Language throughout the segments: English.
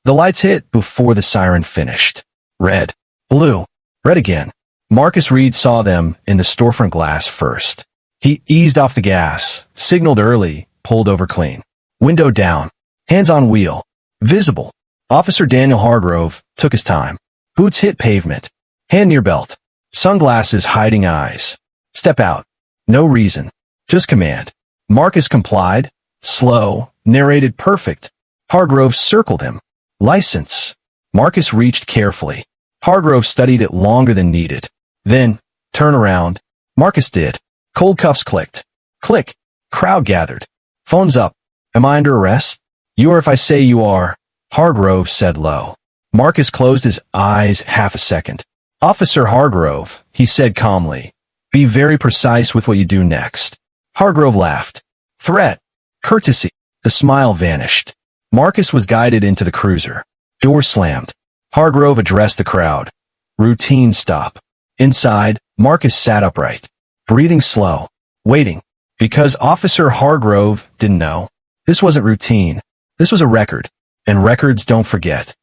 The lights hit before the siren finished. Red. Blue. Red again. Marcus Reed saw them in the storefront glass first. He eased off the gas, signaled early, pulled over clean. Window down. Hands on wheel. Visible. Officer Daniel Hargrove took his time. Boots hit pavement. Hand near belt. Sunglasses hiding eyes. Step out. No reason. Just command. Marcus complied. Slow. Narrated perfect. Hargrove circled him. License. Marcus reached carefully. Hargrove studied it longer than needed. Then, turn around. Marcus did. Cold cuffs clicked. Click. Crowd gathered. Phones up. Am I under arrest? You are if I say you are. Hargrove said low. Marcus closed his eyes half a second. Officer Hargrove, he said calmly. Be very precise with what you do next. Hargrove laughed. Threat. Courtesy. The smile vanished. Marcus was guided into the cruiser. Door slammed. Hargrove addressed the crowd. Routine stop. Inside, Marcus sat upright. Breathing slow. Waiting. Because Officer Hargrove didn't know. This wasn't routine. This was a record. And records don't forget.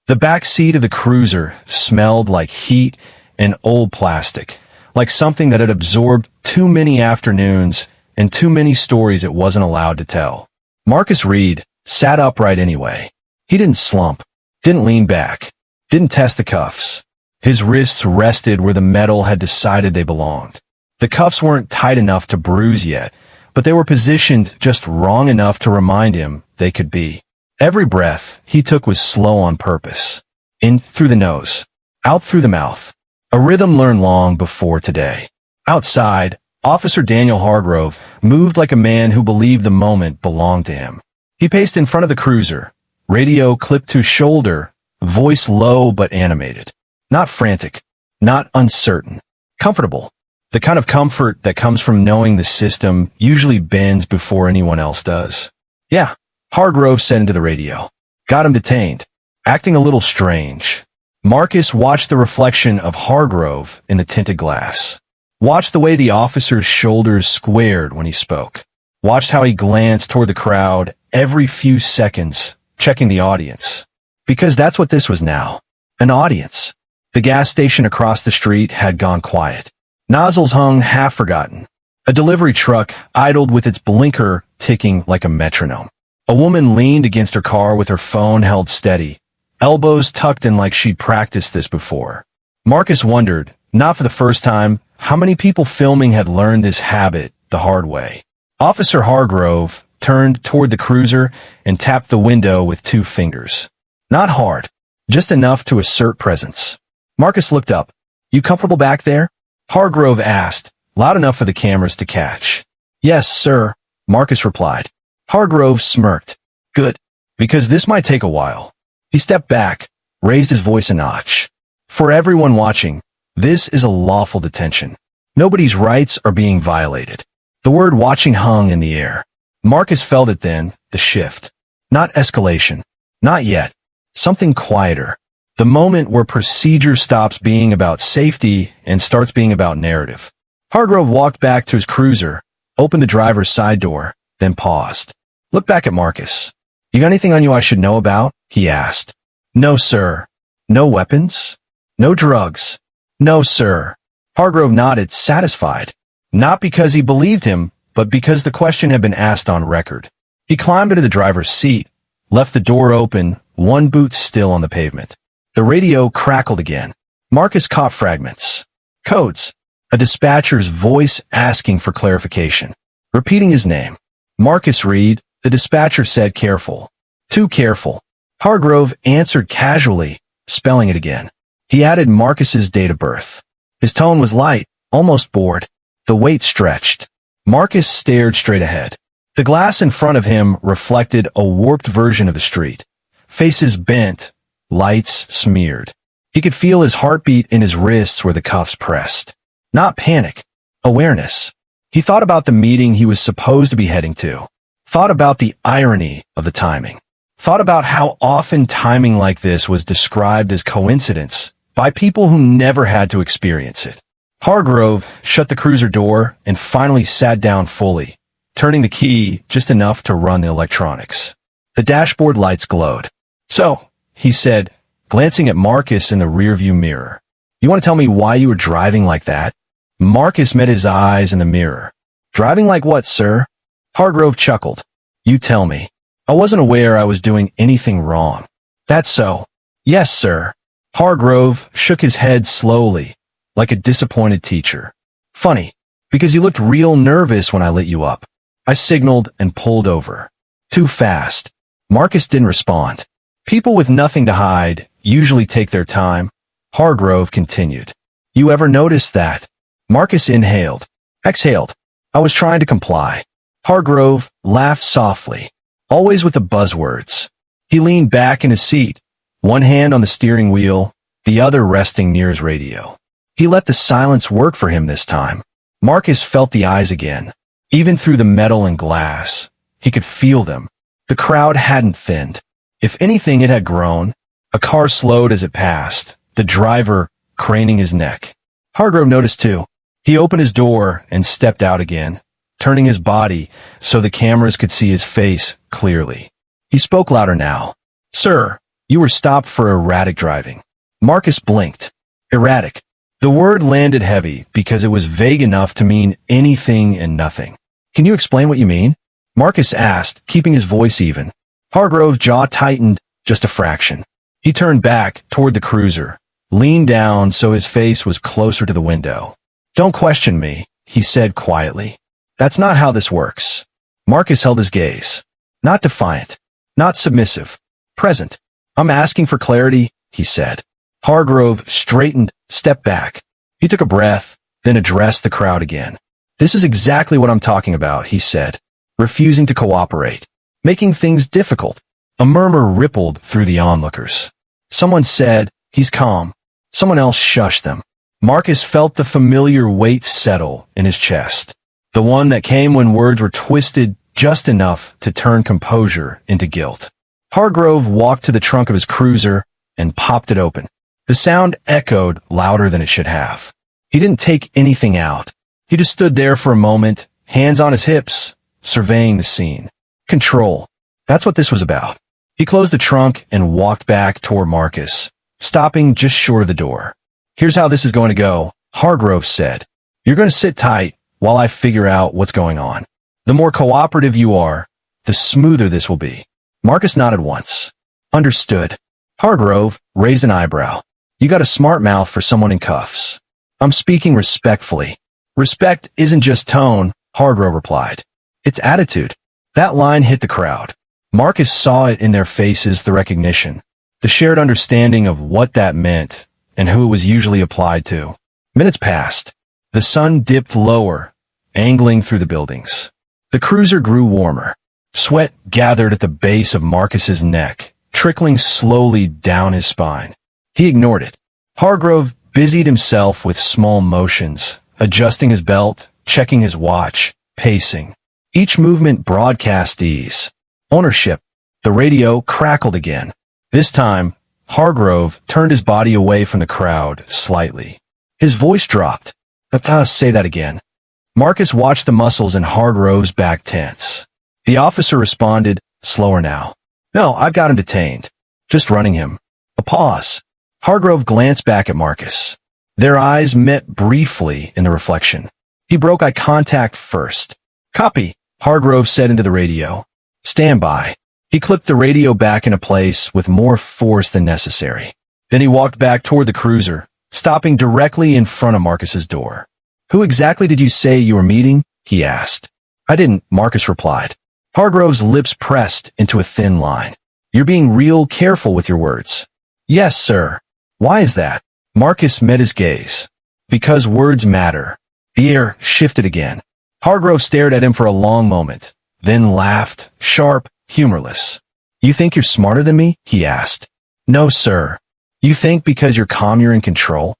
The back seat of the cruiser smelled like heat and old plastic, like something that had absorbed too many afternoons and too many stories it wasn't allowed to tell. Marcus Reed sat upright anyway. He didn't slump, didn't lean back, didn't test the cuffs. His wrists rested where the metal had decided they belonged. The cuffs weren't tight enough to bruise yet, but they were positioned just wrong enough to remind him they could be. Every breath he took was slow on purpose. In through the nose, out through the mouth. A rhythm learned long before today. Outside, Officer Daniel Hargrove moved like a man who believed the moment belonged to him. He paced in front of the cruiser, radio clipped to shoulder, voice low but animated. Not frantic, not uncertain, comfortable. The kind of comfort that comes from knowing the system usually bends before anyone else does. Yeah. Hargrove said into the radio. Got him detained. Acting a little strange. Marcus watched the reflection of Hargrove in the tinted glass. Watched the way the officer's shoulders squared when he spoke. Watched how he glanced toward the crowd every few seconds, checking the audience. Because that's what this was now. An audience. The gas station across the street had gone quiet. Nozzles hung half forgotten. A delivery truck idled with its blinker ticking like a metronome. A woman leaned against her car with her phone held steady, elbows tucked in like she'd practiced this before. Marcus wondered, not for the first time, how many people filming had learned this habit the hard way. Officer Hargrove turned toward the cruiser and tapped the window with 2 fingers. Not hard, just enough to assert presence. Marcus looked up. You comfortable back there? Hargrove asked, loud enough for the cameras to catch. Yes, sir, Marcus replied. Hargrove smirked. Good, because this might take a while. He stepped back, raised his voice a notch. For everyone watching, this is a lawful detention. Nobody's rights are being violated. The word watching hung in the air. Marcus felt it then, the shift. Not escalation. Not yet. Something quieter. The moment where procedure stops being about safety and starts being about narrative. Hargrove walked back to his cruiser, opened the driver's side door, then paused. Looked back at Marcus. You got anything on you I should know about? He asked. No, sir. No weapons? No drugs? No, sir. Hargrove nodded, satisfied. Not because he believed him, but because the question had been asked on record. He climbed into the driver's seat, left the door open, one boot still on the pavement. The radio crackled again. Marcus caught fragments. Codes. A dispatcher's voice asking for clarification. Repeating his name. Marcus Reed, the dispatcher said, careful. Too careful. Hargrove answered casually, spelling it again. He added Marcus's date of birth. His tone was light, almost bored. The weight stretched. Marcus stared straight ahead. The glass in front of him reflected a warped version of the street. Faces bent, lights smeared. He could feel his heartbeat in his wrists where the cuffs pressed. Not panic, awareness. He thought about the meeting he was supposed to be heading to. Thought about the irony of the timing. Thought about how often timing like this was described as coincidence by people who never had to experience it. Hargrove shut the cruiser door and finally sat down fully, turning the key just enough to run the electronics. The dashboard lights glowed. So, he said, glancing at Marcus in the rearview mirror. You want to tell me why you were driving like that? Marcus met his eyes in the mirror. Driving like what, sir? Hargrove chuckled. You tell me. I wasn't aware I was doing anything wrong. That's so. Yes, sir. Hargrove shook his head slowly, like a disappointed teacher. Funny, because you looked real nervous when I lit you up. I signaled and pulled over. Too fast. Marcus didn't respond. People with nothing to hide usually take their time. Hargrove continued. You ever notice that? Marcus inhaled. Exhaled. I was trying to comply. Hargrove laughed softly, always with the buzzwords. He leaned back in his seat, one hand on the steering wheel, the other resting near his radio. He let the silence work for him this time. Marcus felt the eyes again. Even through the metal and glass, he could feel them. The crowd hadn't thinned. If anything, it had grown. A car slowed as it passed, the driver craning his neck. Hargrove noticed too. He opened his door and stepped out again, turning his body so the cameras could see his face clearly. He spoke louder now. Sir, you were stopped for erratic driving. Marcus blinked. Erratic. The word landed heavy because it was vague enough to mean anything and nothing. Can you explain what you mean? Marcus asked, keeping his voice even. Hargrove's jaw tightened just a fraction. He turned back toward the cruiser, leaned down so his face was closer to the window. Don't question me, he said quietly. That's not how this works. Marcus held his gaze. Not defiant. Not submissive. Present. I'm asking for clarity, he said. Hargrove straightened, stepped back. He took a breath, then addressed the crowd again. This is exactly what I'm talking about, he said, refusing to cooperate, making things difficult. A murmur rippled through the onlookers. Someone said, he's calm. Someone else shushed them. Marcus felt the familiar weight settle in his chest, the one that came when words were twisted just enough to turn composure into guilt. Hargrove walked to the trunk of his cruiser and popped it open. The sound echoed louder than it should have. He didn't take anything out. He just stood there for a moment, hands on his hips, surveying the scene. Control. That's what this was about. He closed the trunk and walked back toward Marcus, stopping just short of the door. Here's how this is going to go, Hargrove said. You're going to sit tight while I figure out what's going on. The more cooperative you are, the smoother this will be. Marcus nodded once. Understood. Hargrove raised an eyebrow. You got a smart mouth for someone in cuffs. I'm speaking respectfully. Respect isn't just tone, Hargrove replied. It's attitude. That line hit the crowd. Marcus saw it in their faces, the recognition, the shared understanding of what that meant and who it was usually applied to. Minutes passed. The sun dipped lower, angling through the buildings. The cruiser grew warmer. Sweat gathered at the base of Marcus's neck, trickling slowly down his spine. He ignored it. Hargrove busied himself with small motions, adjusting his belt, checking his watch, pacing. Each movement broadcast ease. Ownership. The radio crackled again. This time, Hargrove turned his body away from the crowd slightly. His voice dropped. Say that again. Marcus watched the muscles in Hargrove's back tense. The officer responded, slower now. No, I've got him detained. Just running him. A pause. Hargrove glanced back at Marcus. Their eyes met briefly in the reflection. He broke eye contact first. Copy, Hargrove said into the radio. Stand by. He clipped the radio back into place with more force than necessary. Then he walked back toward the cruiser, stopping directly in front of Marcus's door. Who exactly did you say you were meeting? He asked. I didn't, Marcus replied. Hargrove's lips pressed into a thin line. You're being real careful with your words. Yes, sir. Why is that? Marcus met his gaze. Because words matter. The air shifted again. Hargrove stared at him for a long moment, then laughed, sharp, humorless. You think you're smarter than me? He asked. No, sir. You think because you're calm you're in control?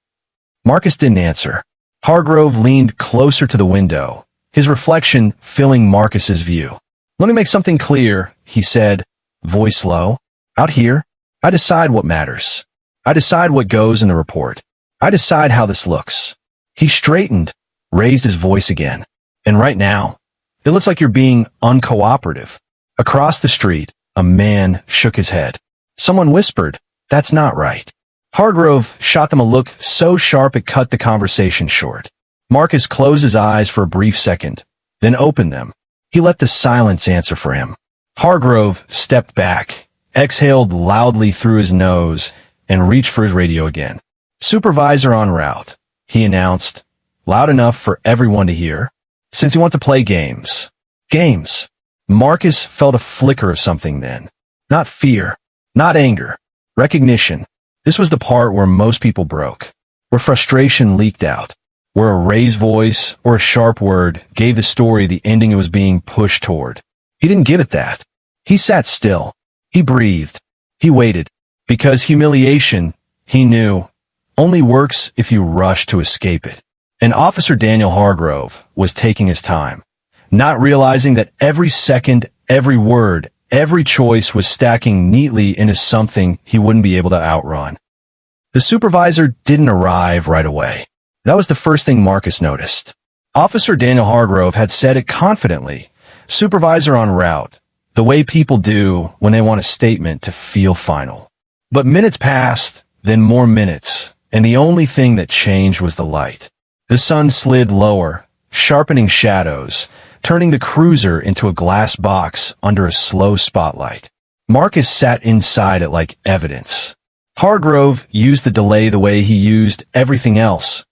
Marcus didn't answer. Hargrove leaned closer to the window, his reflection filling Marcus's view. Let me make something clear, he said, voice low. Out here, I decide what matters. I decide what goes in the report. I decide how this looks. He straightened, raised his voice again. And right now, it looks like you're being uncooperative. Across the street, a man shook his head. Someone whispered, That's not right. Hargrove shot them a look so sharp it cut the conversation short. Marcus closed his eyes for a brief second, then opened them. He let the silence answer for him. Hargrove stepped back, exhaled loudly through his nose, and reached for his radio again. "Supervisor en route," he announced, loud enough for everyone to hear. "Since you want to play games." Games. Marcus felt a flicker of something then. Not fear, not anger, recognition. This was the part where most people broke, where frustration leaked out, where a raised voice or a sharp word gave the story the ending it was being pushed toward. He didn't give it that. He sat still. He breathed. He waited. Because humiliation, he knew, only works if you rush to escape it. And Officer Daniel Hargrove was taking his time, not realizing that every second, every word, every choice was stacking neatly into something he wouldn't be able to outrun. The supervisor didn't arrive right away. That was the first thing Marcus noticed. Officer Daniel Hargrove had said it confidently. Supervisor en route, the way people do when they want a statement to feel final. But minutes passed, then more minutes, and the only thing that changed was the light. The sun slid lower, sharpening shadows, turning the cruiser into a glass box under a slow spotlight. Marcus sat inside it like evidence. Hargrove used the delay the way he used everything else,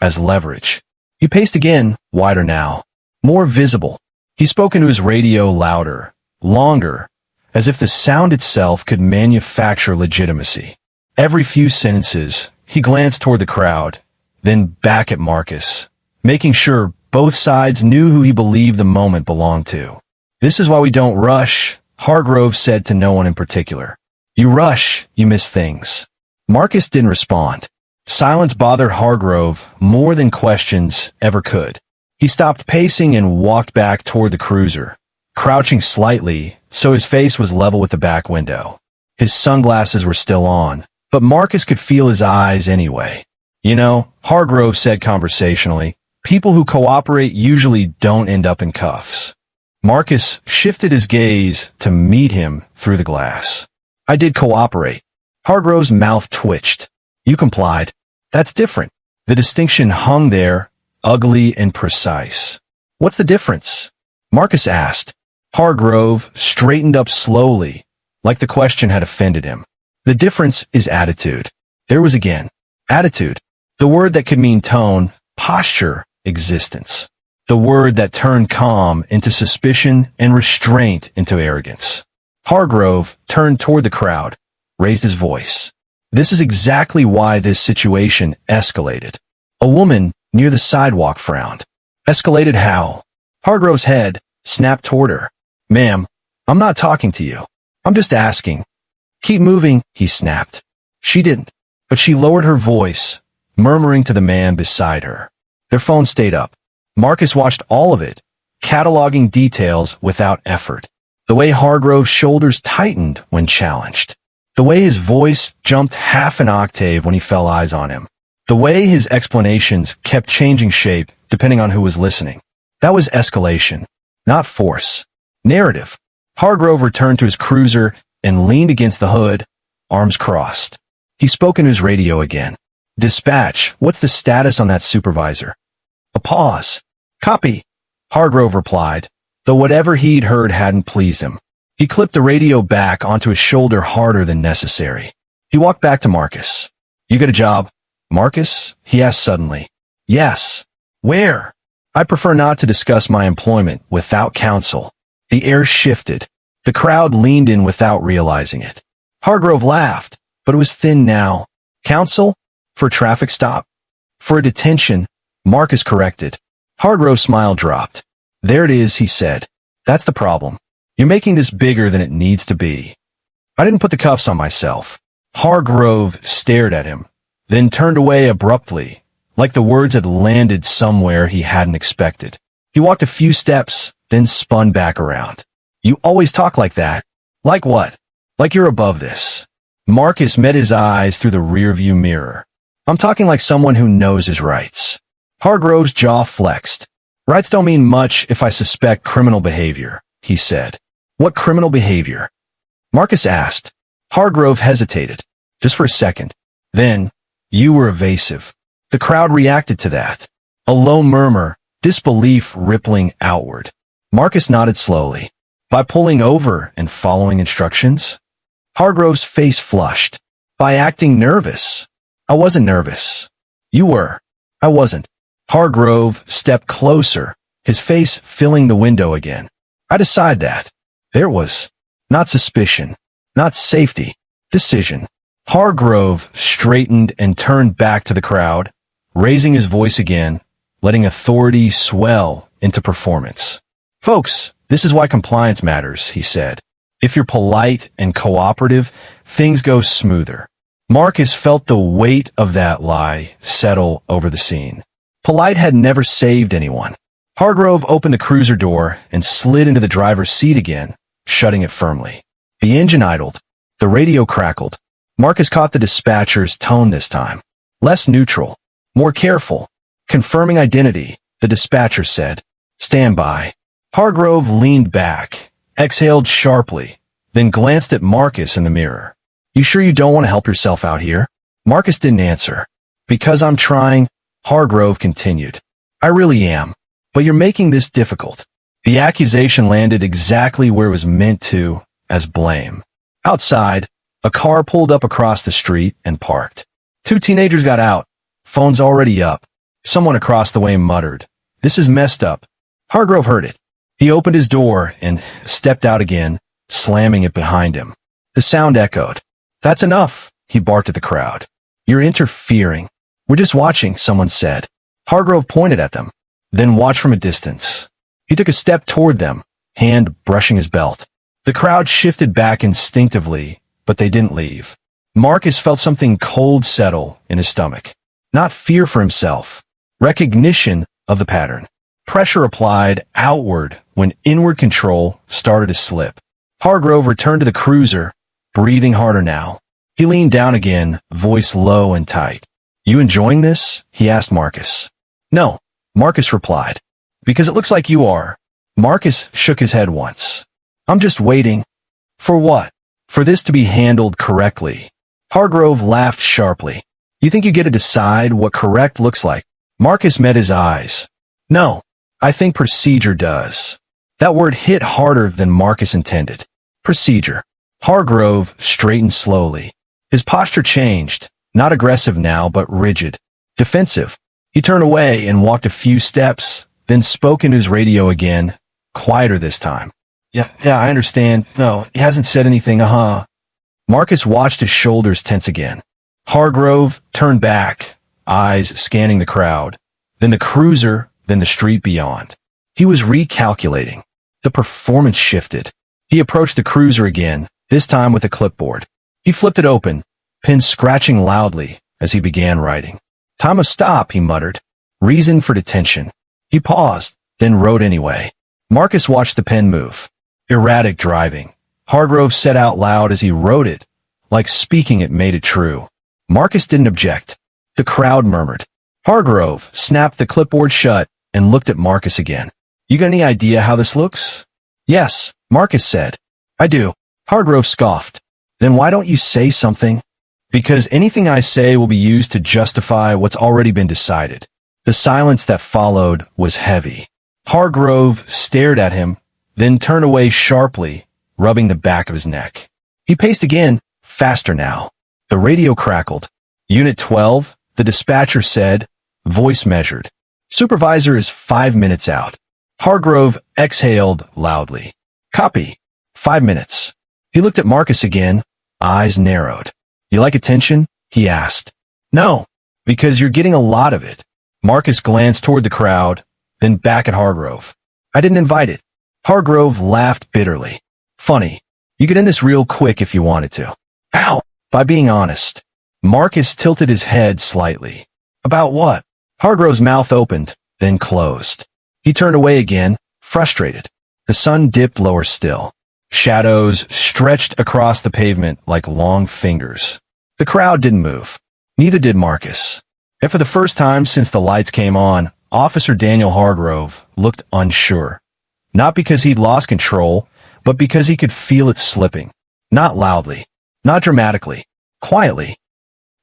as leverage. He paced again, wider now, more visible. He spoke into his radio louder, longer, as if the sound itself could manufacture legitimacy. Every few sentences, he glanced toward the crowd, then back at Marcus, making sure both sides knew who he believed the moment belonged to. "This is why we don't rush," Hargrove said to no one in particular. "You rush, you miss things." Marcus didn't respond. Silence bothered Hargrove more than questions ever could. He stopped pacing and walked back toward the cruiser, crouching slightly so his face was level with the back window. His sunglasses were still on, but Marcus could feel his eyes anyway. "You know," Hargrove said conversationally, "people who cooperate usually don't end up in cuffs." Marcus shifted his gaze to meet him through the glass. "I did cooperate." Hargrove's mouth twitched. "You complied. That's different." The distinction hung there, ugly and precise. "What's the difference?" Marcus asked. Hargrove straightened up slowly, like the question had offended him. "The difference is attitude." There was again. Attitude. The word that could mean tone, posture, existence. The word that turned calm into suspicion and restraint into arrogance. Hargrove turned toward the crowd, raised his voice. "This is exactly why this situation escalated." A woman near the sidewalk frowned. "Escalated how?" Hargrove's head snapped toward her. "Ma'am, I'm not talking to you. I'm just asking." "Keep moving," he snapped. She didn't, but she lowered her voice, murmuring to the man beside her. Their phone stayed up. Marcus watched all of it, cataloging details without effort. The way Hargrove's shoulders tightened when challenged. The way his voice jumped half an octave when he fell eyes on him. The way his explanations kept changing shape depending on who was listening. That was escalation, not force. Narrative. Hargrove returned to his cruiser and leaned against the hood, arms crossed. He spoke into his radio again. "Dispatch, what's the status on that supervisor?" A pause. "Copy," Hargrove replied, though whatever he'd heard hadn't pleased him. He clipped the radio back onto his shoulder harder than necessary. He walked back to Marcus. "You got a job, Marcus?" he asked suddenly. "Yes." "Where?" "I prefer not to discuss my employment without counsel." The air shifted. The crowd leaned in without realizing it. Hargrove laughed, but it was thin now. "Counsel? For a traffic stop?" "For a detention," Marcus corrected. Hargrove's smile dropped. "There it is," he said. "That's the problem. You're making this bigger than it needs to be." "I didn't put the cuffs on myself." Hargrove stared at him, then turned away abruptly, like the words had landed somewhere he hadn't expected. He walked a few steps, then spun back around. "You always talk like that." "Like what?" "Like you're above this." Marcus met his eyes through the rearview mirror. "I'm talking like someone who knows his rights." Hargrove's jaw flexed. "Rights don't mean much if I suspect criminal behavior," he said. "What criminal behavior?" Marcus asked. Hargrove hesitated. just for a second. Then, you were evasive. The crowd reacted to that. A low murmur, disbelief rippling outward. Marcus nodded slowly. By pulling over and following instructions? Hargrove's face flushed. By acting nervous. I wasn't nervous. You were. I wasn't. Hargrove stepped closer, his face filling the window again. I decide that. There was. Not suspicion. Not safety. Decision. Hargrove straightened and turned back to the crowd, raising his voice again, letting authority swell into performance. Folks, this is why compliance matters, he said. If you're polite and cooperative, things go smoother. Marcus felt the weight of that lie settle over the scene. Polite had never saved anyone. Hargrove opened the cruiser door and slid into the driver's seat again, shutting it firmly. The engine idled. The radio crackled. Marcus caught the dispatcher's tone this time. Less neutral. More careful. Confirming identity, the dispatcher said. Stand by. Hargrove leaned back, exhaled sharply, then glanced at Marcus in the mirror. You sure you don't want to help yourself out here? Marcus didn't answer. Because I'm trying, Hargrove continued. I really am. But you're making this difficult. The accusation landed exactly where it was meant to, as blame. Outside, a car pulled up across the street and parked. Two teenagers got out, phones already up. Someone across the way muttered, "This is messed up." Hargrove heard it. He opened his door and stepped out again, slamming it behind him. The sound echoed. That's enough, he barked at the crowd. You're interfering. We're just watching, someone said. Hargrove pointed at them, then watched from a distance. He took a step toward them, hand brushing his belt. The crowd shifted back instinctively, but they didn't leave. Marcus felt something cold settle in his stomach. Not fear for himself, recognition of the pattern. Pressure applied outward when inward control started to slip. Hargrove returned to the cruiser, breathing harder now. He leaned down again, voice low and tight. You enjoying this? He asked Marcus. No, Marcus replied. Because it looks like you are. Marcus shook his head once. I'm just waiting. For what? For this to be handled correctly. Hargrove laughed sharply. You think you get to decide what correct looks like? Marcus met his eyes. No, I think procedure does. That word hit harder than Marcus intended. Procedure. Hargrove straightened slowly. His posture changed, not aggressive now, but rigid. Defensive. He turned away and walked a few steps, then spoke into his radio again, quieter this time. Yeah, I understand. No, he hasn't said anything, Marcus watched his shoulders tense again. Hargrove turned back, eyes scanning the crowd, then the cruiser, then the street beyond. He was recalculating. The performance shifted. He approached the cruiser again, this time with a clipboard. He flipped it open, pen scratching loudly as he began writing. Time of stop, he muttered. Reason for detention. He paused, then wrote anyway. Marcus watched the pen move. Erratic driving. Hargrove said out loud as he wrote it, like speaking it made it true. Marcus didn't object. The crowd murmured. Hargrove snapped the clipboard shut and looked at Marcus again. You got any idea how this looks? Yes, Marcus said. I do. Hargrove scoffed. Then why don't you say something? Because anything I say will be used to justify what's already been decided. The silence that followed was heavy. Hargrove stared at him, then turned away sharply, rubbing the back of his neck. He paced again, faster now. The radio crackled. Unit 12, the dispatcher said, voice measured. Supervisor is 5 minutes out. Hargrove exhaled loudly. Copy. 5 minutes. He looked at Marcus again, eyes narrowed. You like attention? He asked. No, because you're getting a lot of it. Marcus glanced toward the crowd, then back at Hargrove. I didn't invite it. Hargrove laughed bitterly. Funny. You could end this real quick if you wanted to. Ow! By being honest. Marcus tilted his head slightly. About what? Hargrove's mouth opened, then closed. He turned away again, frustrated. The sun dipped lower still. Shadows stretched across the pavement like long fingers. The crowd didn't move. Neither did Marcus. And for the first time since the lights came on, Officer Daniel Hargrove looked unsure. Not because he'd lost control, but because he could feel it slipping. Not loudly. Not dramatically. quietly.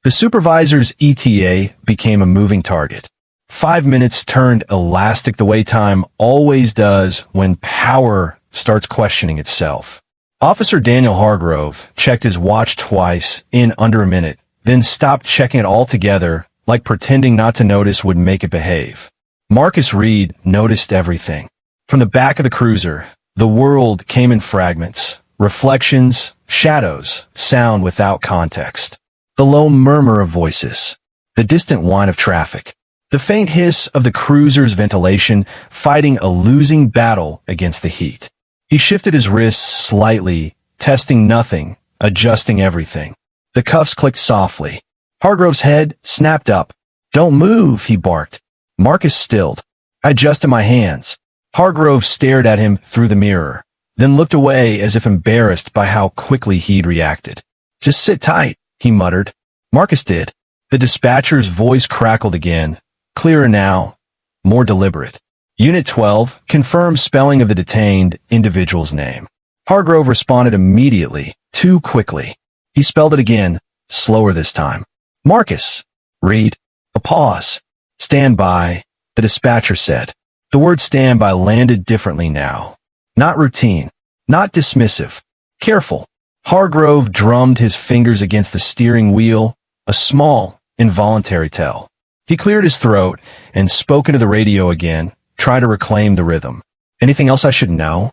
The supervisor's ETA became a moving target. 5 minutes turned elastic the way time always does when power starts questioning itself. Officer Daniel Hargrove checked his watch twice in under a minute, then stopped checking it altogether, like pretending not to notice would make it behave. Marcus Reed noticed everything. From the back of the cruiser, the world came in fragments, reflections, shadows, sound without context. The low murmur of voices, the distant whine of traffic, the faint hiss of the cruiser's ventilation fighting a losing battle against the heat. He shifted his wrists slightly, testing nothing, adjusting everything. The cuffs clicked softly. Hargrove's head snapped up. "Don't move," he barked. Marcus stilled. I adjusted my hands. Hargrove stared at him through the mirror, then looked away as if embarrassed by how quickly he'd reacted. "Just sit tight," he muttered. Marcus did. The dispatcher's voice crackled again, clearer now, more deliberate. Unit 12, confirm spelling of the detained individual's name. Hargrove responded immediately, too quickly. He spelled it again, slower this time. "Marcus." "Reed." A pause. "Stand by," the dispatcher said. The word stand by landed differently now. Not routine, not dismissive, careful. Hargrove drummed his fingers against the steering wheel, a small, involuntary tell. He cleared his throat and spoke into the radio again, trying to reclaim the rhythm. "Anything else I should know?"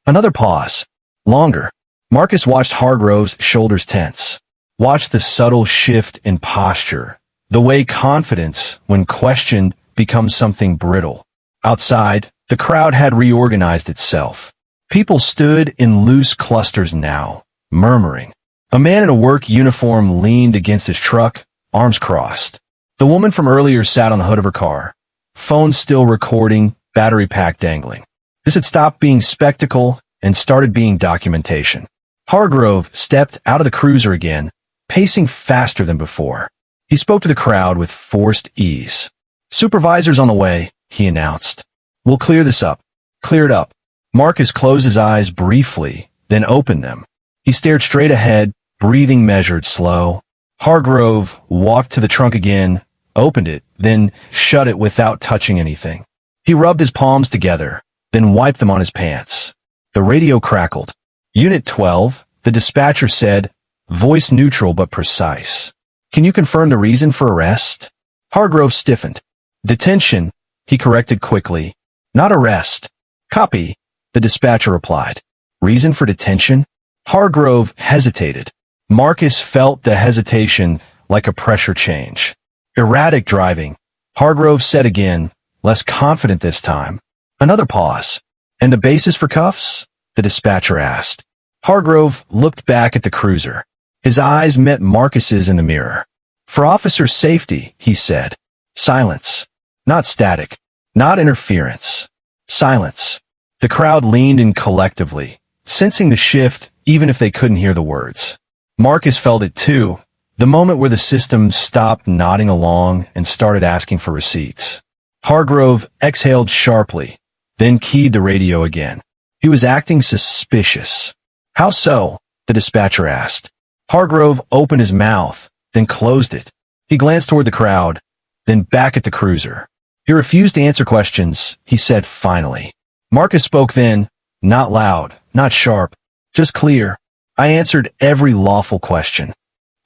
Another pause. Longer. Marcus watched Hargrove's shoulders tense. Watched the subtle shift in posture. The way confidence, when questioned, becomes something brittle. Outside, the crowd had reorganized itself. People stood in loose clusters now, murmuring. A man in a work uniform leaned against his truck, arms crossed. The woman from earlier sat on the hood of her car, phone still recording, battery pack dangling. This had stopped being spectacle and started being documentation. Hargrove stepped out of the cruiser again, pacing faster than before. He spoke to the crowd with forced ease. "Supervisor's on the way," he announced. "We'll clear this up." Clear it up. Marcus closed his eyes briefly, then opened them. He stared straight ahead, breathing measured, slow. Hargrove walked to the trunk again, opened it, then shut it without touching anything. He rubbed his palms together, then wiped them on his pants. The radio crackled. "Unit 12, the dispatcher said, voice neutral but precise. Can you confirm the reason for arrest?" Hargrove stiffened. "Detention," he corrected quickly. "Not arrest." "Copy," the dispatcher replied. "Reason for detention?" Hargrove hesitated. Marcus felt the hesitation like a pressure change. "Erratic driving," Hargrove said again, less confident this time. Another pause. "And the basis for cuffs?" the dispatcher asked. Hargrove looked back at the cruiser. His eyes met Marcus's in the mirror. "For officer safety," he said. Silence. Not static. Not interference. Silence. The crowd leaned in collectively, sensing the shift even if they couldn't hear the words. Marcus felt it too, the moment where the system stopped nodding along and started asking for receipts. Hargrove exhaled sharply, then keyed the radio again. He was acting suspicious. "How so?" the dispatcher asked. Hargrove opened his mouth, then closed it. He glanced toward the crowd, then back at the cruiser. "He refused to answer questions," he said finally. Marcus spoke then, not loud, not sharp, just clear. "I answered every lawful question."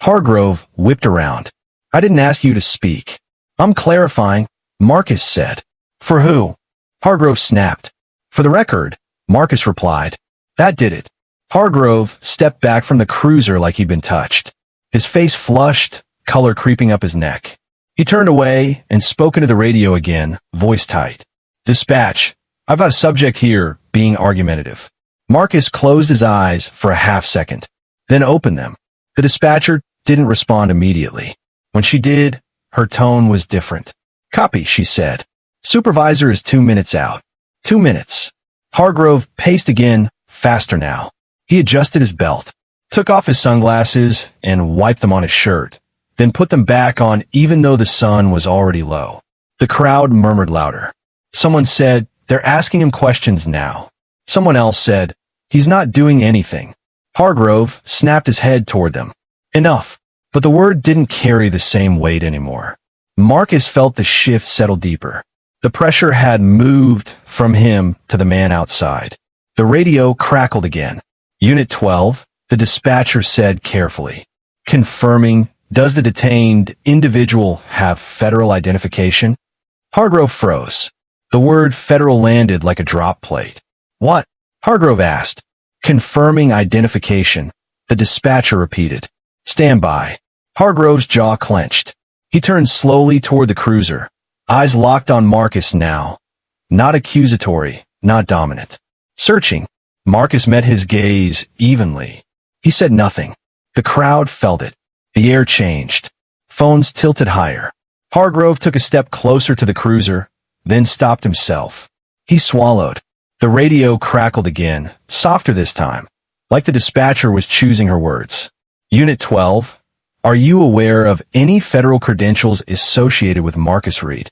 Hargrove whipped around. "I didn't ask you to speak." "I'm clarifying," Marcus said. "For who?" Hargrove snapped. "For the record," Marcus replied. That did it. Hargrove stepped back from the cruiser like he'd been touched. His face flushed, color creeping up his neck. He turned away and spoke into the radio again, voice tight. "Dispatch, I've got a subject here being argumentative." Marcus closed his eyes for a half second, then opened them. The dispatcher didn't respond immediately. When she did, her tone was different. "Copy," she said. "Supervisor is 2 minutes out." 2 minutes. Hargrove paced again, faster now. He adjusted his belt, took off his sunglasses, and wiped them on his shirt, then put them back on even though the sun was already low. The crowd murmured louder. Someone said, "They're asking him questions now." Someone else said, "He's not doing anything." Hargrove snapped his head toward them. "Enough." But the word didn't carry the same weight anymore. Marcus felt the shift settle deeper. The pressure had moved from him to the man outside. The radio crackled again. Unit 12, the dispatcher said carefully. Confirming, does the detained individual have federal identification? Hargrove froze. The word federal landed like a drop plate. What? Hargrove asked. Confirming identification. The dispatcher repeated. Stand by. Hargrove's jaw clenched. He turned slowly toward the cruiser. Eyes locked on Marcus now. Not accusatory, not dominant. Searching. Marcus met his gaze evenly. He said nothing. The crowd felt it. The air changed. Phones tilted higher. Hargrove took a step closer to the cruiser, then stopped himself. He swallowed. The radio crackled again, softer this time, like the dispatcher was choosing her words. Unit 12, are you aware of any federal credentials associated with Marcus Reed?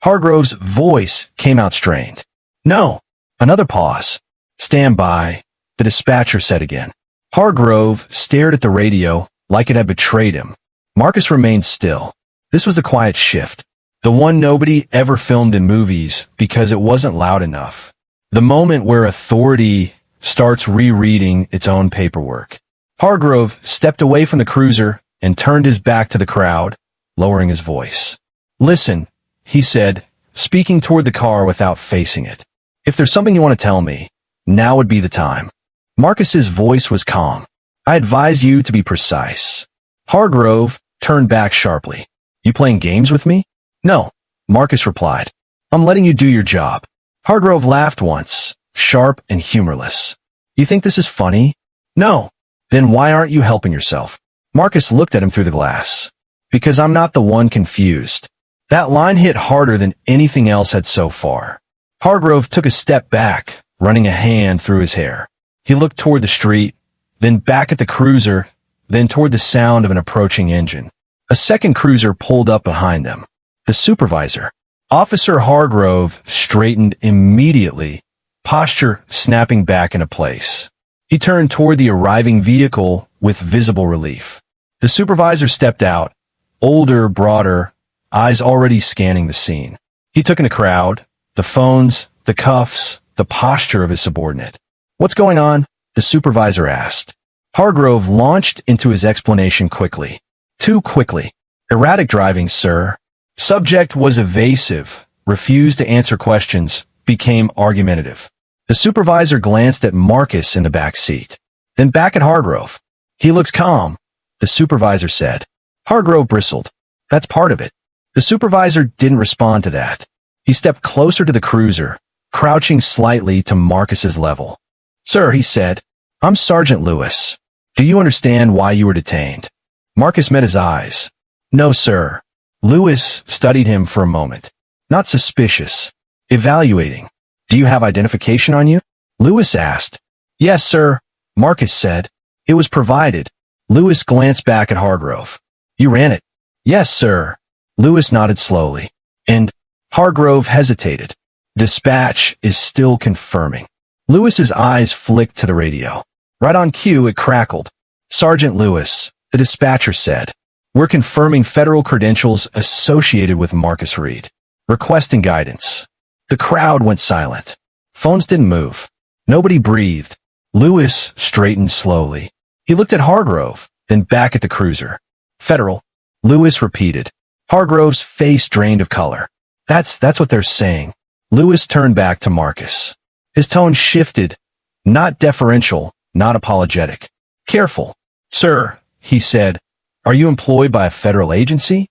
Hargrove's voice came out strained. No. Another pause. Stand by, the dispatcher said again. Hargrove stared at the radio like it had betrayed him. Marcus remained still. This was the quiet shift. The one nobody ever filmed in movies because it wasn't loud enough. The moment where authority starts rereading its own paperwork. Hargrove stepped away from the cruiser and turned his back to the crowd, lowering his voice. Listen, he said, speaking toward the car without facing it. If there's something you want to tell me, now would be the time. Marcus's voice was calm. I advise you to be precise. Hargrove turned back sharply. You playing games with me? No, Marcus replied. I'm letting you do your job. Hargrove laughed once, sharp and humorless. You think this is funny? No. Then why aren't you helping yourself? Marcus looked at him through the glass. Because I'm not the one confused. That line hit harder than anything else had so far. Hargrove took a step back, running a hand through his hair. He looked toward the street, then back at the cruiser, then toward the sound of an approaching engine. A second cruiser pulled up behind them. The supervisor. Officer Hargrove straightened immediately, posture snapping back into place. He turned toward the arriving vehicle with visible relief. The supervisor stepped out, older, broader, eyes already scanning the scene. He took in the crowd, the phones, the cuffs, the posture of his subordinate. What's going on? The supervisor asked. Hargrove launched into his explanation quickly. Too quickly. Erratic driving, sir. Subject was evasive, refused to answer questions, became argumentative. The supervisor glanced at Marcus in the back seat, then back at Hargrove. He looks calm, the supervisor said. Hargrove bristled. That's part of it. The supervisor didn't respond to that. He stepped closer to the cruiser, crouching slightly to Marcus's level. Sir, he said, I'm Sergeant Lewis. Do you understand why you were detained? Marcus met his eyes. No, sir. Lewis studied him for a moment. Not suspicious. Evaluating. Do you have identification on you? Lewis asked. Yes, sir. Marcus said. It was provided. Lewis glanced back at Hargrove. You ran it? Yes, sir. Lewis nodded slowly. And Hargrove hesitated. Dispatch is still confirming. Lewis's eyes flicked to the radio. Right on cue, it crackled. Sergeant Lewis, the dispatcher said. We're confirming federal credentials associated with Marcus Reed. Requesting guidance. The crowd went silent. Phones didn't move. Nobody breathed. Lewis straightened slowly. He looked at Hargrove, then back at the cruiser. Federal. Lewis repeated. Hargrove's face drained of color. That's what they're saying. Lewis turned back to Marcus. His tone shifted. Not deferential, not apologetic. Careful. Sir, he said. Are you employed by a federal agency?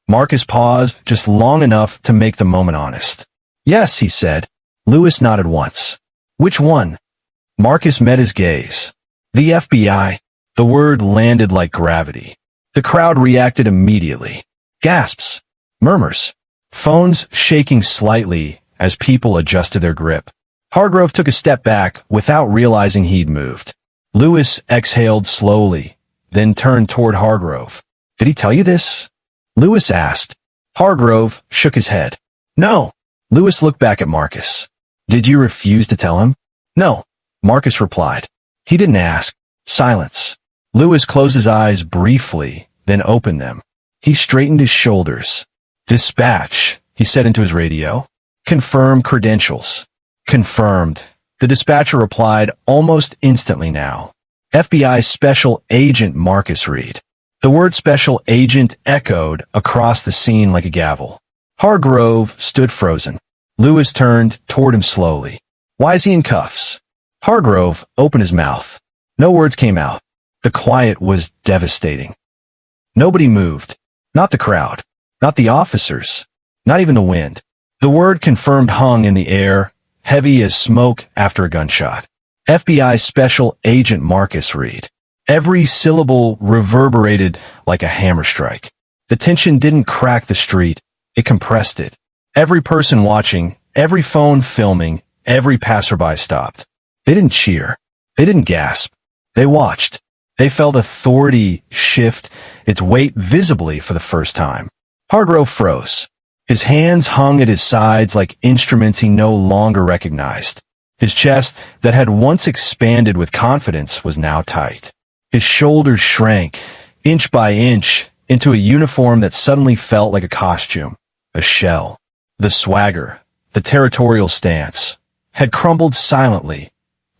Marcus paused just long enough to make the moment honest. Yes, he said. Lewis nodded once. Which one? Marcus met his gaze. The FBI. The word landed like gravity. The crowd reacted immediately. Gasps. Murmurs. Phones shaking slightly as people adjusted their grip. Hargrove took a step back without realizing he'd moved. Lewis exhaled slowly, then turned toward Hargrove. Did he tell you this? Lewis asked. Hargrove shook his head. No. Lewis looked back at Marcus. Did you refuse to tell him? No. Marcus replied. He didn't ask. Silence. Lewis closed his eyes briefly, then opened them. He straightened his shoulders. "Dispatch," he said into his radio. "Confirm credentials." "Confirmed." The dispatcher replied almost instantly now. "FBI Special Agent Marcus Reed." The word special agent echoed across the scene like a gavel. Hargrove stood frozen. Lewis turned toward him slowly. "Why is he in cuffs?" Hargrove opened his mouth. No words came out. The quiet was devastating. Nobody moved. Not the crowd. Not the officers. Not even the wind. The word confirmed hung in the air, heavy as smoke after a gunshot. FBI Special Agent Marcus Reed. Every syllable reverberated like a hammer strike. The tension didn't crack the street, it compressed it. Every person watching, every phone filming, every passerby stopped. They didn't cheer. They didn't gasp. They watched. They felt authority shift its weight visibly for the first time. Hargrove froze. His hands hung at his sides like instruments he no longer recognized. His chest, that had once expanded with confidence, was now tight. His shoulders shrank, inch by inch, into a uniform that suddenly felt like a costume, a shell. The swagger, the territorial stance, had crumbled silently,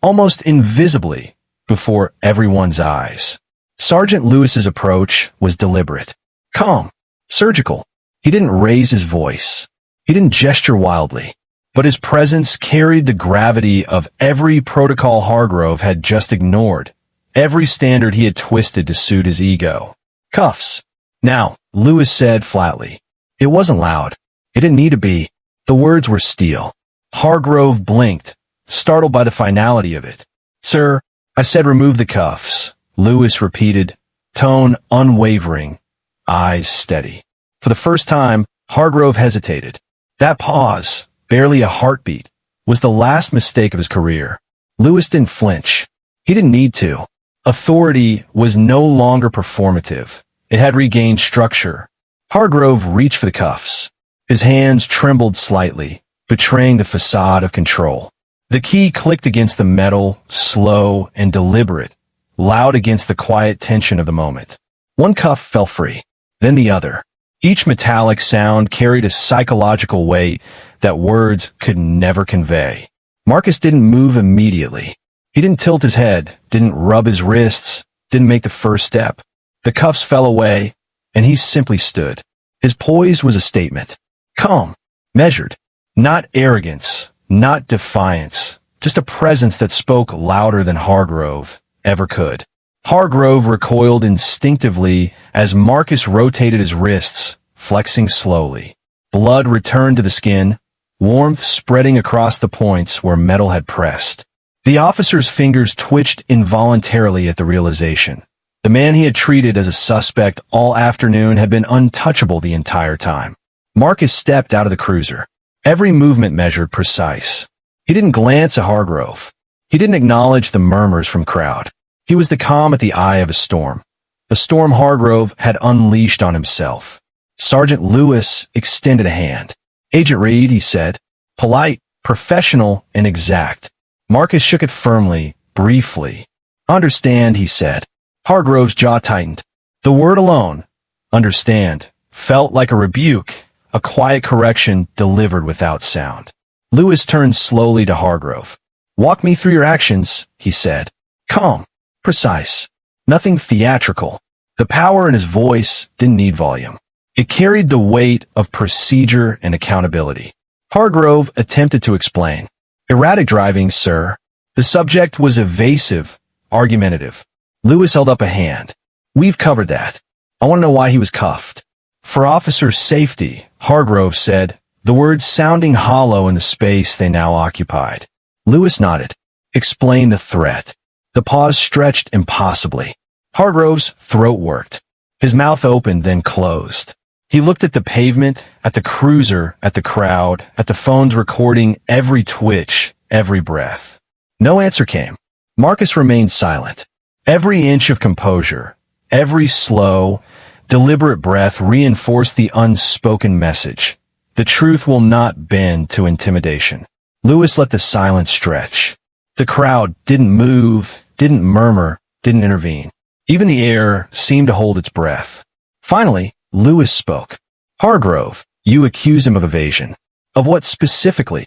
almost invisibly, before everyone's eyes. Sergeant Lewis's approach was deliberate, calm, surgical. He didn't raise his voice. He didn't gesture wildly. But his presence carried the gravity of every protocol Hargrove had just ignored, every standard he had twisted to suit his ego. "Cuffs." "Now," Lewis said flatly. It wasn't loud. It didn't need to be. The words were steel. Hargrove blinked, startled by the finality of it. "Sir, I said remove the cuffs," Lewis repeated, tone unwavering, eyes steady. For the first time, Hargrove hesitated. That pause, barely a heartbeat, was the last mistake of his career. Lewis didn't flinch. He didn't need to. Authority was no longer performative. It had regained structure. Hargrove reached for the cuffs. His hands trembled slightly, betraying the facade of control. The key clicked against the metal, slow and deliberate, loud against the quiet tension of the moment. One cuff fell free, then the other. Each metallic sound carried a psychological weight that words could never convey. Marcus didn't move immediately. He didn't tilt his head, didn't rub his wrists, didn't make the first step. The cuffs fell away, and he simply stood. His poise was a statement. Calm, measured, not arrogance, not defiance, just a presence that spoke louder than Hargrove ever could. Hargrove recoiled instinctively as Marcus rotated his wrists, flexing slowly. Blood returned to the skin, warmth spreading across the points where metal had pressed. The officer's fingers twitched involuntarily at the realization. The man he had treated as a suspect all afternoon had been untouchable the entire time. Marcus stepped out of the cruiser. Every movement measured precise. He didn't glance at Hargrove. He didn't acknowledge the murmurs from crowd. He was the calm at the eye of a storm Hargrove had unleashed on himself. Sergeant Lewis extended a hand. "Agent Reed," he said, polite, professional, and exact. Marcus shook it firmly, briefly. "Understand," he said. Hargrove's jaw tightened. The word alone, understand, felt like a rebuke, a quiet correction delivered without sound. Lewis turned slowly to Hargrove. "Walk me through your actions," he said. Calm, precise, nothing theatrical. The power in his voice didn't need volume. It carried the weight of procedure and accountability. Hargrove attempted to explain. "Erratic driving, sir." The subject was evasive, argumentative. Lewis held up a hand. "We've covered that. I want to know why he was cuffed." "For officer safety," Hargrove said, the words sounding hollow in the space they now occupied. Lewis nodded. "Explain the threat." The pause stretched impossibly. Hargrove's throat worked. His mouth opened, then closed. He looked at the pavement, at the cruiser, at the crowd, at the phones recording every twitch, every breath. No answer came. Marcus remained silent. Every inch of composure, every slow, deliberate breath reinforced the unspoken message. The truth will not bend to intimidation. Lewis let the silence stretch. The crowd didn't move, didn't murmur, didn't intervene. Even the air seemed to hold its breath. Finally, Lewis spoke. Hargrove, you accuse him of evasion. Of what specifically?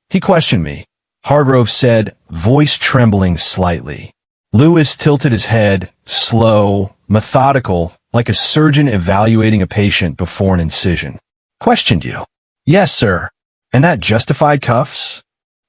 He questioned me. Hargrove said, voice trembling slightly. Lewis tilted his head, slow, methodical, like a surgeon evaluating a patient before an incision. Questioned you? Yes, sir. And that justified cuffs?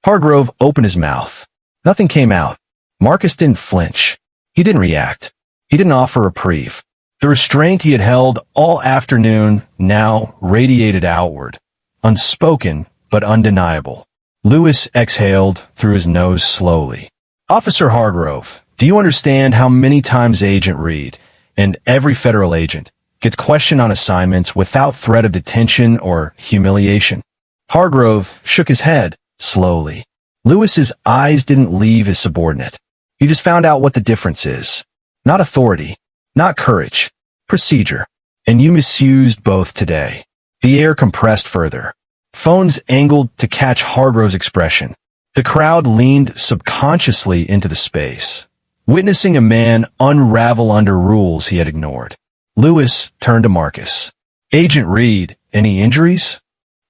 Hargrove opened his mouth. Nothing came out. Marcus didn't flinch. He didn't react. He didn't offer reprieve. The restraint he had held all afternoon now radiated outward. Unspoken, but undeniable. Lewis exhaled through his nose slowly. Officer Hargrove, do you understand how many times Agent Reed, and every federal agent, gets questioned on assignments without threat of detention or humiliation? Hargrove shook his head, slowly. Lewis's eyes didn't leave his subordinate. You just found out what the difference is. Not authority, not courage, procedure. And you misused both today. The air compressed further. Phones angled to catch Hargrove's expression. The crowd leaned subconsciously into the space, witnessing a man unravel under rules he had ignored. Lewis turned to Marcus. Agent Reed, any injuries?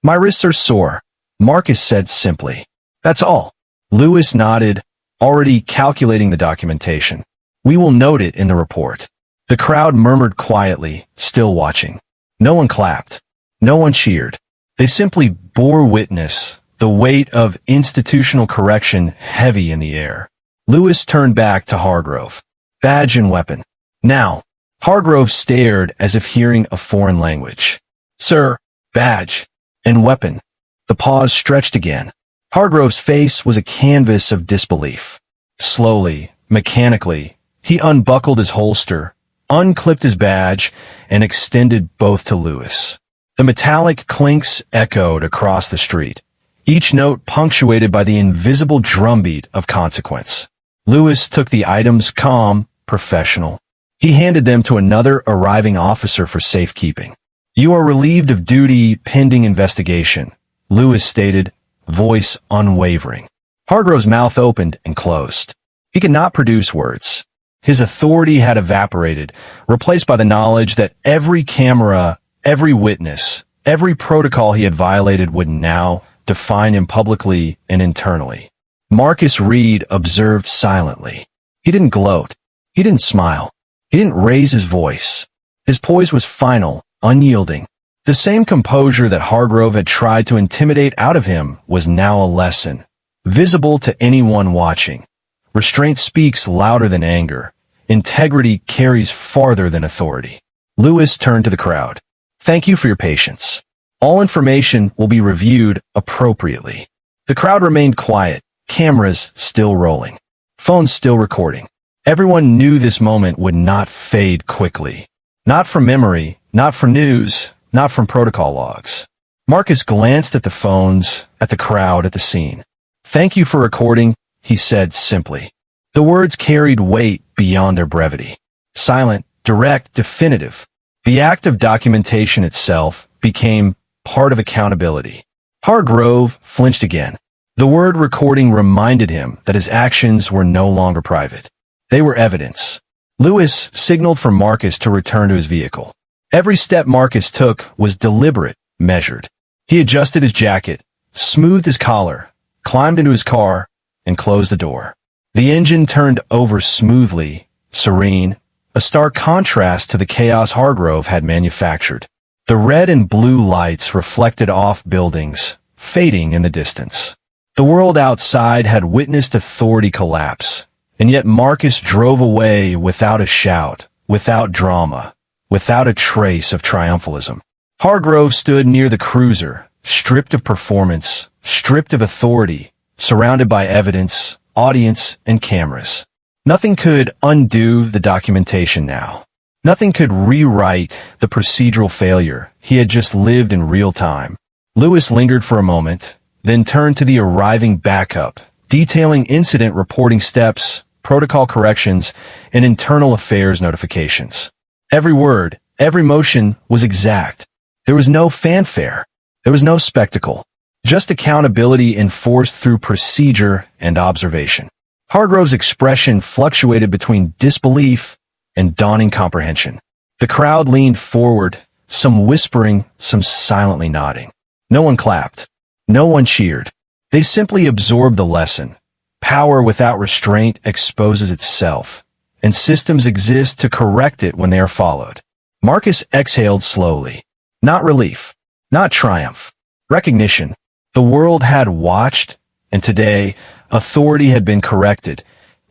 My wrists are sore, Marcus said simply. That's all. Lewis nodded, already calculating the documentation. We will note it in the report. The crowd murmured quietly, still watching. No one clapped. No one cheered. They simply bore witness, the weight of institutional correction heavy in the air. Lewis turned back to Hargrove. Badge and weapon. Now. Hargrove stared as if hearing a foreign language. Sir, badge and weapon. The pause stretched again. Hargrove's face was a canvas of disbelief. Slowly, mechanically, he unbuckled his holster, unclipped his badge, and extended both to Lewis. The metallic clinks echoed across the street, each note punctuated by the invisible drumbeat of consequence. Lewis took the items calm, professional. He handed them to another arriving officer for safekeeping. You are relieved of duty pending investigation, Lewis stated, voice unwavering. Hargrove's mouth opened and closed. He could not produce words. His authority had evaporated, replaced by the knowledge that every camera, every witness, every protocol he had violated would now define him publicly and internally. Marcus Reed observed silently. He didn't gloat. He didn't smile. He didn't raise his voice. His poise was final, unyielding. The same composure that Hargrove had tried to intimidate out of him was now a lesson, visible to anyone watching. Restraint speaks louder than anger. Integrity carries farther than authority. Lewis turned to the crowd. Thank you for your patience. All information will be reviewed appropriately. The crowd remained quiet, cameras still rolling, phones still recording. Everyone knew this moment would not fade quickly. Not from memory, not from news, not from protocol logs. Marcus glanced at the phones, at the crowd, at the scene. Thank you for recording, he said simply. The words carried weight beyond their brevity. Silent, direct, definitive. The act of documentation itself became part of accountability. Hargrove flinched again. The word recording reminded him that his actions were no longer private. They were evidence. Lewis signaled for Marcus to return to his vehicle. Every step Marcus took was deliberate, measured. He adjusted his jacket, smoothed his collar, climbed into his car, and closed the door. The engine turned over smoothly, serene, a stark contrast to the chaos Hargrove had manufactured. The red and blue lights reflected off buildings, fading in the distance. The world outside had witnessed authority collapse, and yet Marcus drove away without a shout, without drama, without a trace of triumphalism. Hargrove stood near the cruiser, stripped of performance, stripped of authority, surrounded by evidence, audience, and cameras. Nothing could undo the documentation now. Nothing could rewrite the procedural failure he had just lived in real time. Lewis lingered for a moment, then turned to the arriving backup, detailing incident reporting steps, protocol corrections, and internal affairs notifications. Every word, every motion was exact. There was no fanfare. There was no spectacle. Just accountability enforced through procedure and observation. Hargrove's expression fluctuated between disbelief and dawning comprehension. The crowd leaned forward, some whispering, some silently nodding. No one clapped. No one cheered. They simply absorbed the lesson. Power without restraint exposes itself, and systems exist to correct it when they are followed. Marcus exhaled slowly. Not relief. Not triumph. Recognition. The world had watched, and today, authority had been corrected.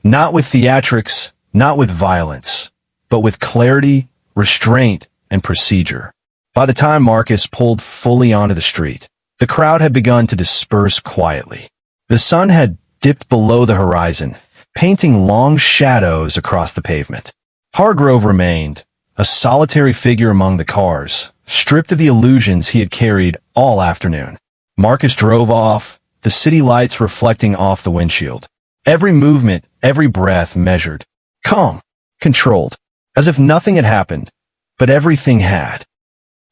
Not with theatrics, not with violence, but with clarity, restraint, and procedure. By the time Marcus pulled fully onto the street, the crowd had begun to disperse quietly. The sun had dipped below the horizon, painting long shadows across the pavement. Hargrove remained, a solitary figure among the cars, stripped of the illusions he had carried all afternoon. Marcus drove off, the city lights reflecting off the windshield. Every movement, every breath measured. Calm, controlled, as if nothing had happened, but everything had.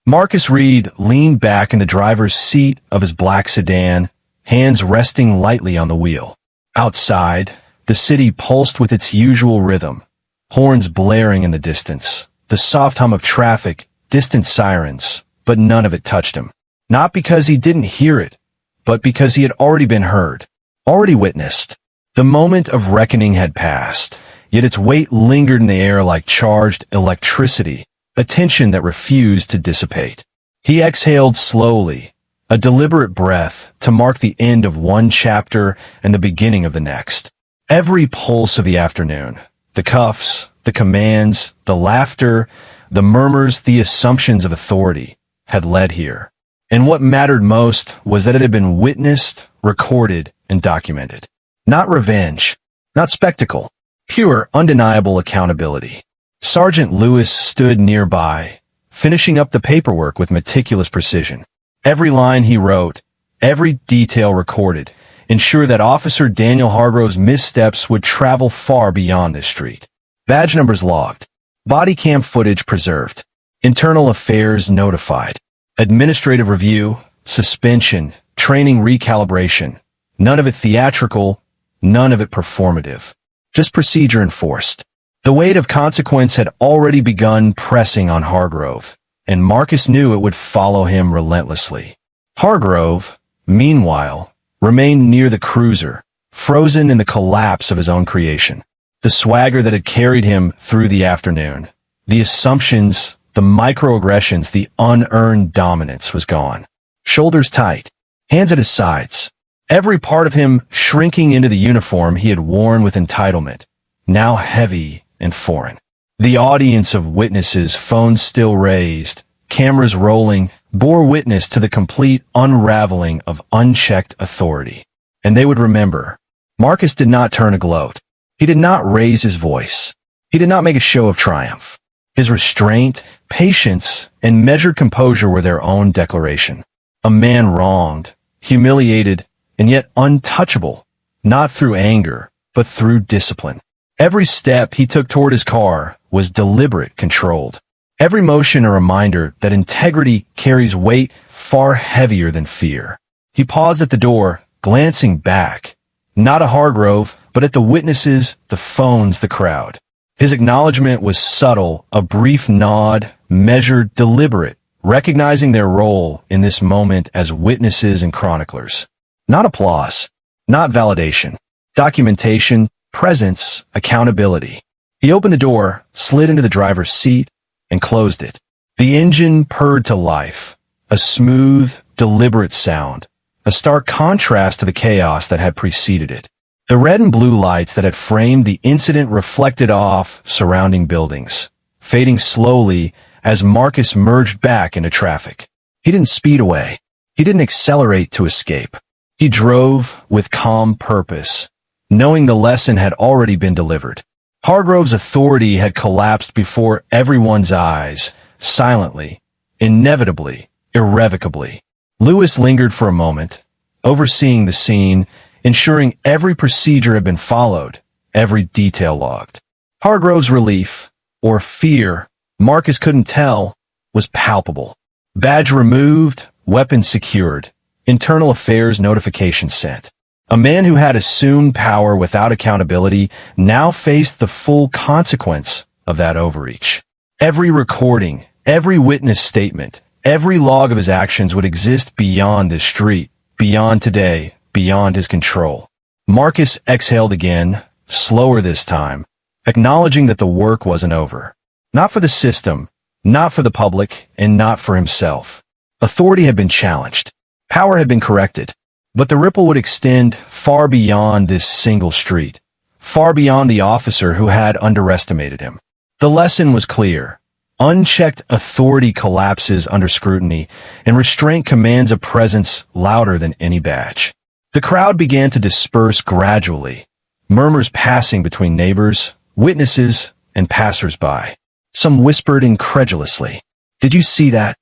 Marcus Reed leaned back in the driver's seat of his black sedan, hands resting lightly on the wheel. Outside, the city pulsed with its usual rhythm, horns blaring in the distance, the soft hum of traffic, distant sirens, but none of it touched him. Not because he didn't hear it, but because he had already been heard, already witnessed. The moment of reckoning had passed, yet its weight lingered in the air like charged electricity, a tension that refused to dissipate. He exhaled slowly, a deliberate breath to mark the end of one chapter and the beginning of the next. Every pulse of the afternoon, the cuffs, the commands, the laughter, the murmurs, the assumptions of authority, had led here. And what mattered most was that it had been witnessed, recorded, and documented. Not revenge, not spectacle, pure, undeniable accountability. Sergeant Lewis stood nearby, finishing up the paperwork with meticulous precision. Every line he wrote, every detail recorded, ensured that Officer Daniel Hargrove's missteps would travel far beyond this street. Badge numbers logged. Body cam footage preserved. Internal affairs notified. Administrative review, suspension, training recalibration. None of it theatrical, none of it performative. Just procedure enforced. The weight of consequence had already begun pressing on Hargrove, and Marcus knew it would follow him relentlessly. Hargrove, meanwhile, remained near the cruiser, frozen in the collapse of his own creation. The swagger that had carried him through the afternoon, the assumptions, the microaggressions, the unearned dominance was gone. Shoulders tight, hands at his sides, every part of him shrinking into the uniform he had worn with entitlement, now heavy and foreign. The audience of witnesses, phones still raised, cameras rolling, bore witness to the complete unraveling of unchecked authority. And they would remember. Marcus did not turn a gloat. He did not raise his voice. He did not make a show of triumph. His restraint, patience, and measured composure were their own declaration. A man wronged, humiliated, and yet untouchable, not through anger, but through discipline. Every step he took toward his car was deliberate, controlled. Every motion a reminder that integrity carries weight far heavier than fear. He paused at the door, glancing back, not at Hargrove, but at the witnesses, the phones, the crowd. His acknowledgement was subtle, a brief nod, measured, deliberate, recognizing their role in this moment as witnesses and chroniclers. Not applause, not validation, documentation, presence, accountability. He opened the door, slid into the driver's seat, and closed it. The engine purred to life, a smooth, deliberate sound, a stark contrast to the chaos that had preceded it. The red and blue lights that had framed the incident reflected off surrounding buildings, fading slowly as Marcus merged back into traffic. He didn't speed away. He didn't accelerate to escape. He drove with calm purpose, knowing the lesson had already been delivered. Hargrove's authority had collapsed before everyone's eyes, silently, inevitably, irrevocably. Lewis lingered for a moment, overseeing the scene, ensuring every procedure had been followed, every detail logged. Hargrove's relief, or fear, Marcus couldn't tell, was palpable. Badge removed, weapon secured, internal affairs notification sent. A man who had assumed power without accountability now faced the full consequence of that overreach. Every recording, every witness statement, every log of his actions would exist beyond this street, beyond today, beyond his control. Marcus exhaled again, slower this time, acknowledging that the work wasn't over. Not for the system, not for the public, and not for himself. Authority had been challenged. Power had been corrected. But the ripple would extend far beyond this single street, far beyond the officer who had underestimated him. The lesson was clear. Unchecked authority collapses under scrutiny, and restraint commands a presence louder than any badge. The crowd began to disperse gradually, murmurs passing between neighbors, witnesses, and passers-by. Some whispered incredulously, "Did you see that?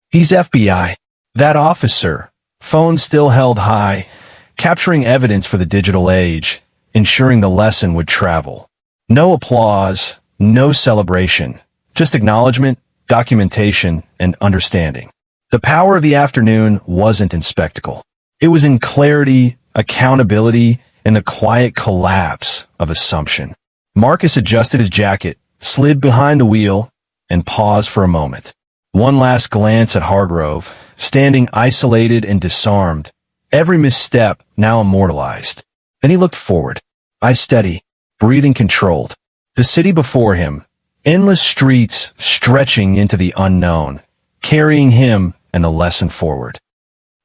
He's FBI." That officer, phone still held high, capturing evidence for the digital age, ensuring the lesson would travel. No applause, no celebration, just acknowledgement, documentation, and understanding. The power of the afternoon wasn't in spectacle. It was in clarity, accountability, and the quiet collapse of assumption. Marcus adjusted his jacket, slid behind the wheel, and paused for a moment. One last glance at Hargrove, standing isolated and disarmed, every misstep now immortalized. Then he looked forward, eyes steady, breathing controlled. The city before him, endless streets stretching into the unknown, carrying him and the lesson forward.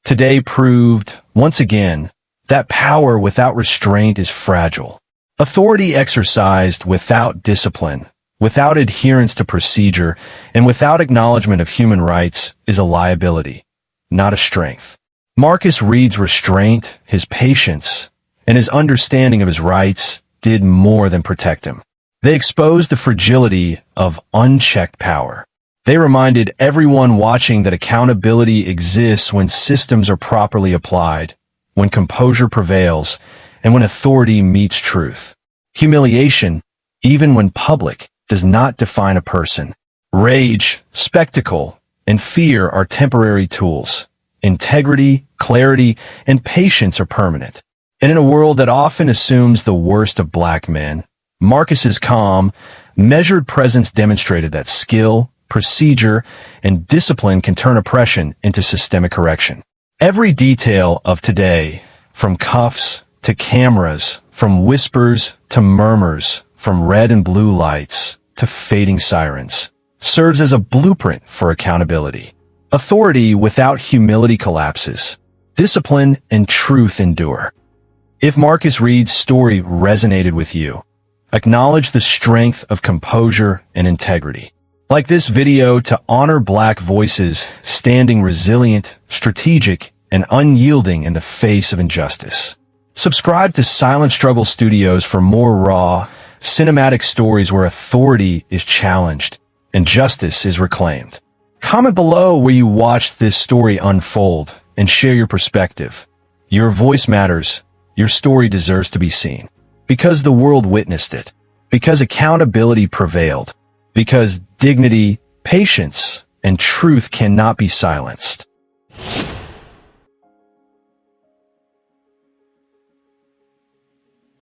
Today proved, once again, that power without restraint is fragile. Authority exercised without discipline, without adherence to procedure, and without acknowledgement of human rights is a liability, not a strength. Marcus Reed's restraint, his patience, and his understanding of his rights did more than protect him. They exposed the fragility of unchecked power. They reminded everyone watching that accountability exists when systems are properly applied, when composure prevails, and when authority meets truth. Humiliation, even when public, does not define a person. Rage, spectacle, and fear are temporary tools. Integrity, clarity, and patience are permanent. And in a world that often assumes the worst of black men, Marcus's calm, measured presence demonstrated that skill, procedure, and discipline can turn oppression into systemic correction. Every detail of today, from cuffs to cameras, from whispers to murmurs, from red and blue lights to fading sirens, serves as a blueprint for accountability. Authority without humility collapses. Discipline and truth endure. If Marcus Reed's story resonated with you, acknowledge the strength of composure and integrity. Like this video to honor black voices standing resilient, strategic, and unyielding in the face of injustice. Subscribe to Silent Struggle Studios for more raw, cinematic stories where authority is challenged and justice is reclaimed. Comment below where you watched this story unfold and share your perspective. Your voice matters. Your story deserves to be seen. Because the world witnessed it. Because accountability prevailed. Because dignity, patience, and truth cannot be silenced.